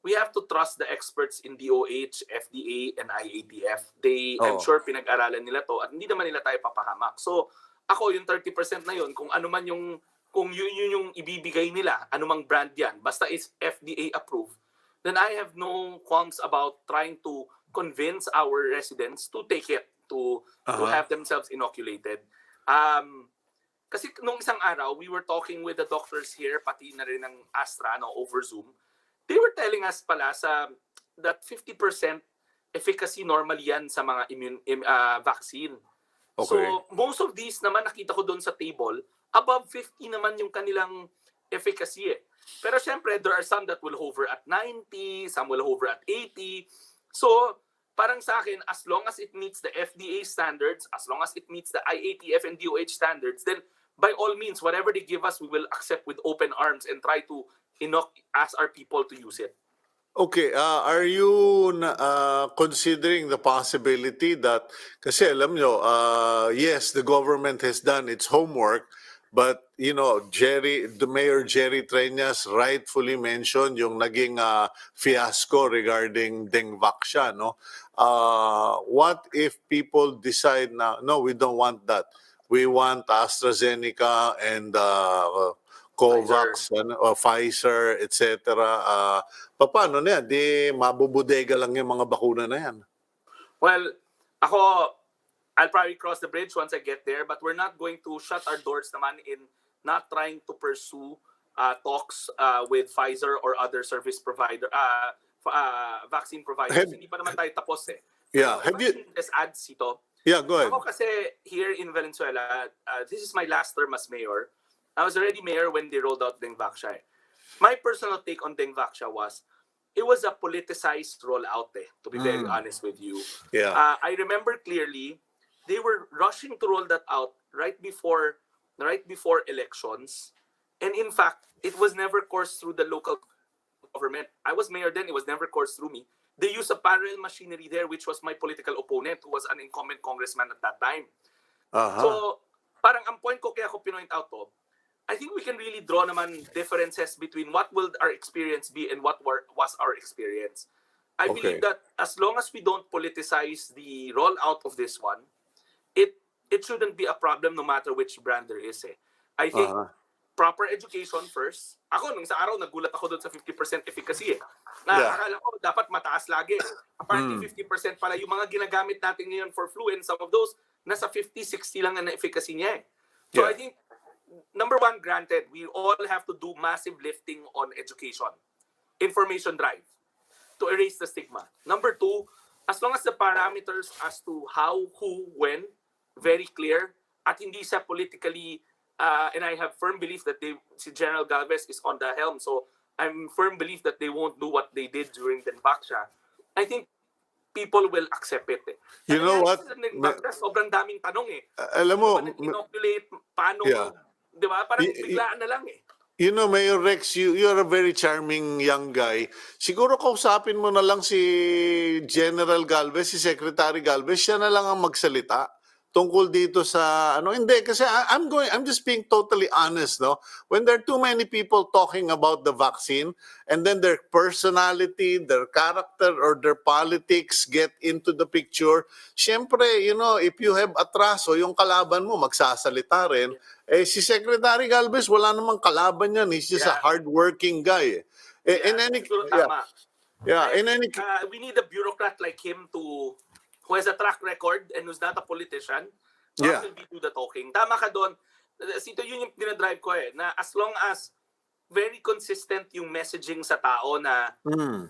we have to trust the experts in DOH, FDA, and IATF. I'm sure pinag-aralan nila to at hindi naman nila tayo papahamak. So, ako yung 30% na yun, kung yun yung ibibigay nila, anumang brand yan, basta is FDA approved, then I have no qualms about trying to convince our residents to take it, to have themselves inoculated. Kasi nung isang araw, we were talking with the doctors here, pati na rin ng Astra, over Zoom. They were telling us pala that 50% efficacy normal yan sa mga vaccine. Okay. So, most of these naman nakita ko doon sa table, above 50 naman yung kanilang efficacy eh. Pero syempre, there are some that will hover at 90, some will hover at 80. So, parang sa akin, as long as it meets the FDA standards, as long as it meets the IATF and DOH standards, then by all means, whatever they give us, we will accept with open arms and try to ask our people to use it. Okay, are you considering the possibility that, kasi alam nyo, yes, the government has done its homework, but the Mayor Jerry Treñas rightfully mentioned yung naging fiasco regarding Dengvac, no? What if people decide now, no, we don't want that. We want AstraZeneca and COVAX, Pfizer, etc. Paano na yan? Di mabubudega lang yung mga bakuna na yan. Well, I'll probably cross the bridge once I get there, but we're not going to shut our doors naman in not trying to pursue talks with Pfizer or other service provider, vaccine providers. Have, Hindi pa naman tayo tapos eh. yeah, Pero if have I you? can just add, Sito, Yeah, go ahead. ako kasi here in Valenzuela, this is my last term as mayor. I was already mayor when they rolled out Dengvaxia. My personal take on Dengvaxia was, it was a politicized rollout to be very honest with you. Yeah. I remember clearly, they were rushing to roll that out right before elections. And in fact, it was never coursed through the local government. I was mayor then, it was never coursed through me. They used a parallel machinery there, which was my political opponent, who was an incumbent congressman at that time. Uh-huh. So, parang ang point ko kaya ako pinoint out to, I think we can really draw naman differences between what will our experience be and what was our experience. I believe that as long as we don't politicize the rollout of this one, it shouldn't be a problem no matter which brand there is. I think proper education first. Ako, nung sa araw, nagulat ako doon sa 50% efficacy. Akala ko, dapat mataas lagi. Apparently, 50% pala yung mga ginagamit natin ngayon for flu, and some of those, nasa 50-60 lang na efficacy niya. So I think, number one, granted, we all have to do massive lifting on education. Information drive to erase the stigma. Number two, as long as the parameters as to how, who, when, very clear, at hindi siya politically, and I have firm belief that si General Galvez is on the helm, so I'm firm belief that they won't do what they did during Dengvaxia. I think people will accept it. You know what? Sobrang daming tanong Alam mo, inoculate, paano, di ba? Parang biglaan na lang You know, Mayor Rex, you're a very charming young guy. Siguro kausapin mo na lang si General Galvez, si Secretary Galvez, siya na lang ang magsalita tungkol dito sa hindi kasi I'm just being totally honest, no. When there are too many people talking about the vaccine and then their personality, their character or their politics get into the picture, syempre, if you have atraso, yung kalaban mo magsasalita rin. Si Secretary Galvez wala namang kalaban yan, he's just a hardworking guy. In any we need a bureaucrat like him who has a track record and who's not a politician, will be do the talking. Tama ka doon. Sito, yun yung dinadrive ko na as long as very consistent yung messaging sa tao na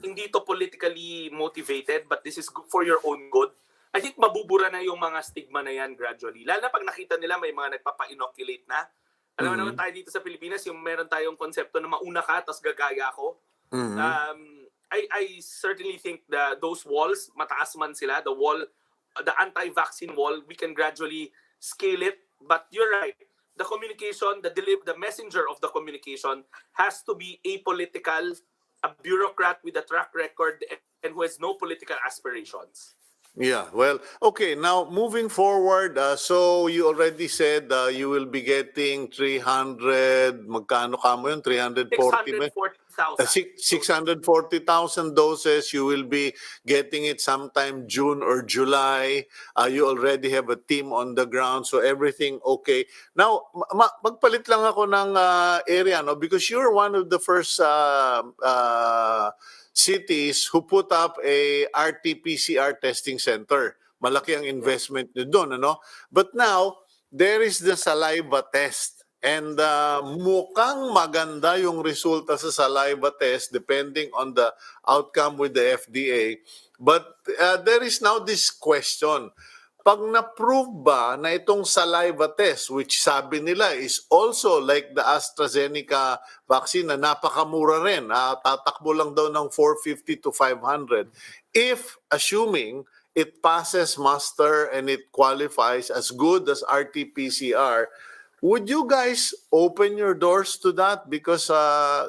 hindi to politically motivated but this is good for your own good, I think mabubura na yung mga stigma na yan gradually. Lalo na pag nakita nila may mga nagpapa-inoculate na. Alam naman tayo dito sa Pilipinas, yung meron tayong konsepto na mauna ka tapos gagaya ko. I certainly think those walls, mataas man sila, the anti-vaccine wall, we can gradually scale it. But you're right, the communication, the messenger of the communication has to be apolitical, a bureaucrat with a track record and who has no political aspirations. Yeah, well, okay, now moving forward, so you already said you will be getting 300, magkano ka mo yun? 340? 640,000 doses. You will be getting it sometime June or July. You already have a team on the ground, so everything okay. Now, magpalit lang ako ng area, no? Because you're one of the first cities who put up a RT-PCR testing center. Malaki ang investment nyo doon, ano? But now, there is the saliva test. And mukhang maganda yung resulta sa saliva test depending on the outcome with the FDA. But there is now this question. Pag na-prove ba na itong saliva test, which sabi nila is also like the AstraZeneca vaccine na napakamura rin, tatakbo lang daw ng 450 to 500. If, assuming it passes muster and it qualifies as good as RT-PCR, would you guys open your doors to that? Because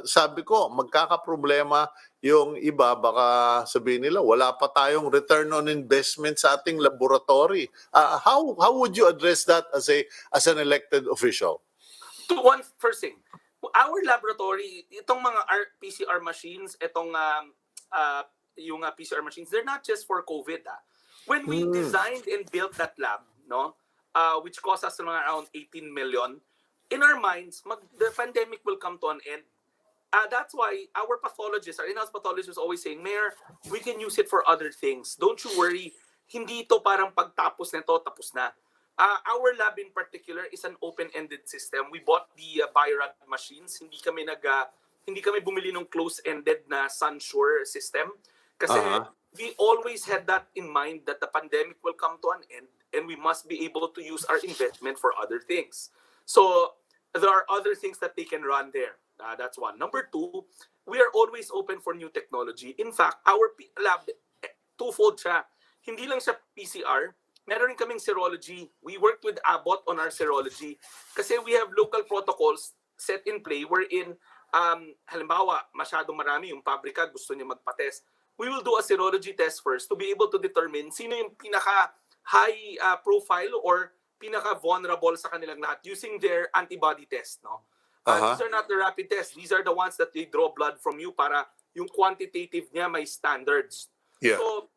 sabi ko, magkakaproblema yung iba, baka sabihin nila, wala pa tayong return on investment sa ating laboratory. How would you address that as an elected official? One first thing, our laboratory, itong mga PCR machines, itong yung PCR machines, they're not just for COVID. When we designed and built that lab, no, which cost us around 18 million, in our minds, the pandemic will come to an end. That's why our pathologists, our in-house pathologists always saying, Mayor, we can use it for other things. Don't you worry. Hindi ito parang pagtapos nito, tapos na. Our lab in particular is an open-ended system. We bought the Biorad machines. Hindi kami bumili ng close-ended na Sunsure system kasi Uh-huh. we always had that in mind that the pandemic will come to an end and we must be able to use our investment for other things. So there are other things that they can run there. That's one. Number two, we are always open for new technology. In fact, our lab, twofold siya. Hindi lang siya PCR, meron rin kaming serology. We worked with Abbott on our serology kasi we have local protocols set in play wherein halimbawa, masyadong marami yung pabrika gusto niya magpa-test. We will do a serology test first to be able to determine sino yung pinaka-high profile or pinaka-vulnerable sa kanilang lahat using their antibody test. No? Uh-huh. These are not the rapid tests. These are the ones that they draw blood from you para yung quantitative niya may standards. Yeah. So,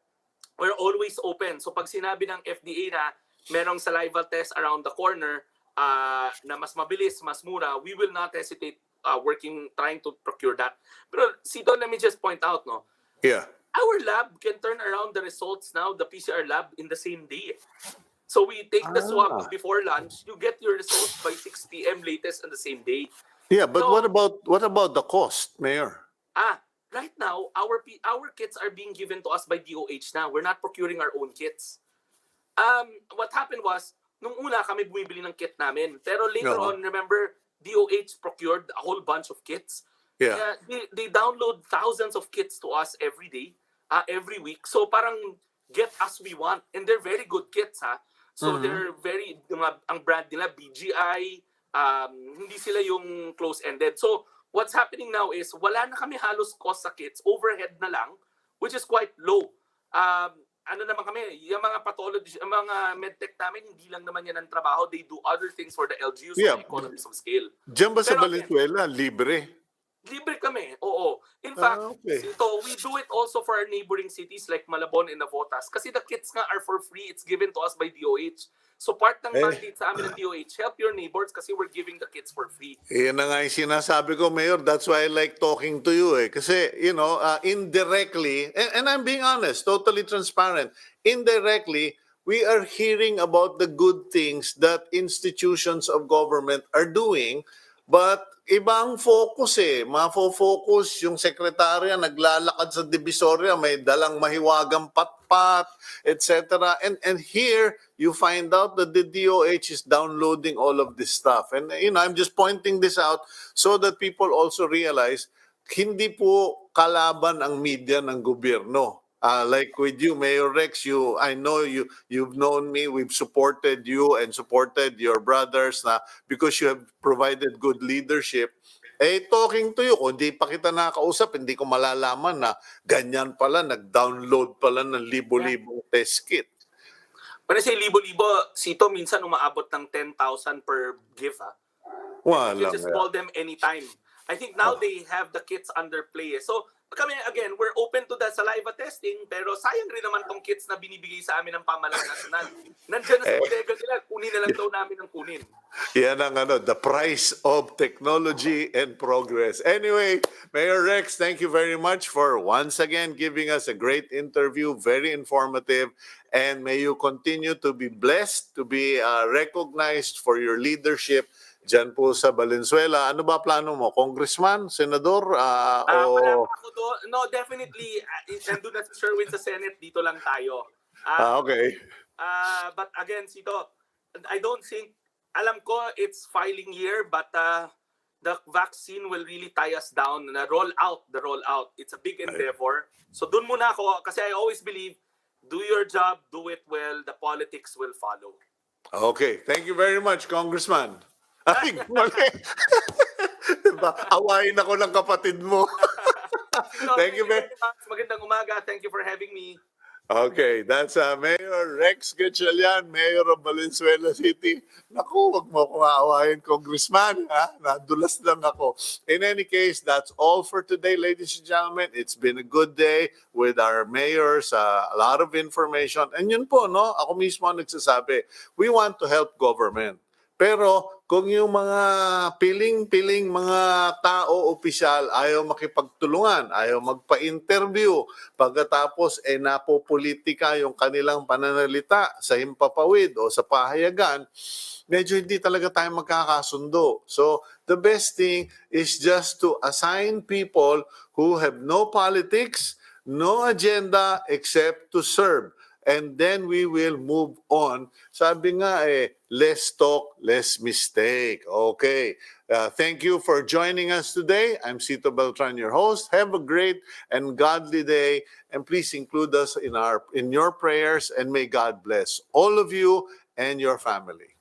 we're always open. So, pag sinabi ng FDA na merong saliva test around the corner na mas mabilis, mas mura, we will not hesitate trying to procure that. Pero, Cito, let me just point out, no? Yeah. Our lab can turn around the results now, the PCR lab, in the same day. So we take the swab before lunch. You get your results by 6 p.m. latest on the same day. Yeah, but So- what about the cost, Mayor? Right now, our kits are being given to us by DOH now. We're not procuring our own kits. What happened was, nung una kami bumibili ng kit namin. Pero later on, remember, DOH procured a whole bunch of kits. Yeah. They download thousands of kits to us every day, every week. So parang get us we want. And they're very good kits, ha? So they're very, ang brand nila, BGI, hindi sila yung close-ended. So what's happening now is, wala na kami halos cost sa kits, overhead na lang, which is quite low. Ano naman kami, yung mga pathology, yung mga medtech namin, hindi lang naman yan ang trabaho. They do other things for the LGUs, Yeah. for the economies of scale. Diyan ba sa Pero Valenzuela, libre? Libre kami, oo. In fact, Okay. so we do it also for our neighboring cities like Malabon and Navotas. Kasi the kits nga are for free. It's given to us by DOH. So part ng mandate sa amin ng DOH, help your neighbors kasi we're giving the kits for free. Yan na nga yung sinasabi ko, Mayor. That's why I like talking to you. Kasi, indirectly, and I'm being honest, totally transparent, indirectly, we are hearing about the good things that institutions of government are doing, but ibang focus Mafo-focus yung sekretarya, naglalakad sa divisorya, may dalang mahiwagang patpat, etc. And here, you find out that the DOH is downloading all of this stuff. And, I'm just pointing this out so that people also realize, hindi po kalaban ang media ng gobyerno. Like with you, Mayor Rex, I know you've known me. We've supported you and supported your brothers na because you have provided good leadership. Talking to you, kung di pa kita nakakausap, hindi ko malalaman na ganyan pala, nag-download pala ng libo-libo test kit. When I say libo-libo, Sito, minsan umaabot ng 10,000 per gift, ha? You Wala just nga. call them anytime. I think now they have the kits under play. So, kami, again, we're open to the saliva testing, pero sayang rin naman tong kits na binibigay sa amin ng pamahalaan nasyonal. Nandiyan na sa bodega nila, kunin na lang daw namin ang kunin. Yan ang the price of technology and progress. Anyway, Mayor Rex, thank you very much for once again giving us a great interview, very informative, and may you continue to be blessed, to be recognized for your leadership dyan po sa Valenzuela. Ano ba plano mo? Congressman? Senador? Wala pa ako doon. No, definitely, nandun na si Sherwin sa Senate, dito lang tayo. Okay. But again, Sito, I don't think, alam ko it's filing year, but the vaccine will really tie us down. The rollout. It's a big endeavor. So dun muna ako, kasi I always believe, do your job, do it well, the politics will follow. Okay. Thank you very much, Congressman. Ay, mali. Diba? Awayin ako ng kapatid mo. Thank you very much. Magandang umaga. Thank you for having me. Okay, that's Mayor Rex Gatchalian, Mayor of Valenzuela City. Naku, wag mo akong aawayin, Congressman. Nadulas lang ako. In any case, that's all for today, ladies and gentlemen. It's been a good day with our mayors, a lot of information. And yun po, no? Ako mismo ang nagsasabi, we want to help government. Pero kung yung mga piling-piling mga tao, opisyal, ayaw makipagtulungan, ayaw magpa-interview, pagkatapos napopolitika yung kanilang pananalita sa himpapawid o sa pahayagan, medyo hindi talaga tayo magkakasundo. So, the best thing is just to assign people who have no politics, no agenda except to serve. And then we will move on. Sabi nga less talk, less mistake. Okay. Thank you for joining us today. I'm Cito Beltran, your host. Have a great and godly day. And please include us in your prayers, and may God bless all of you and your family.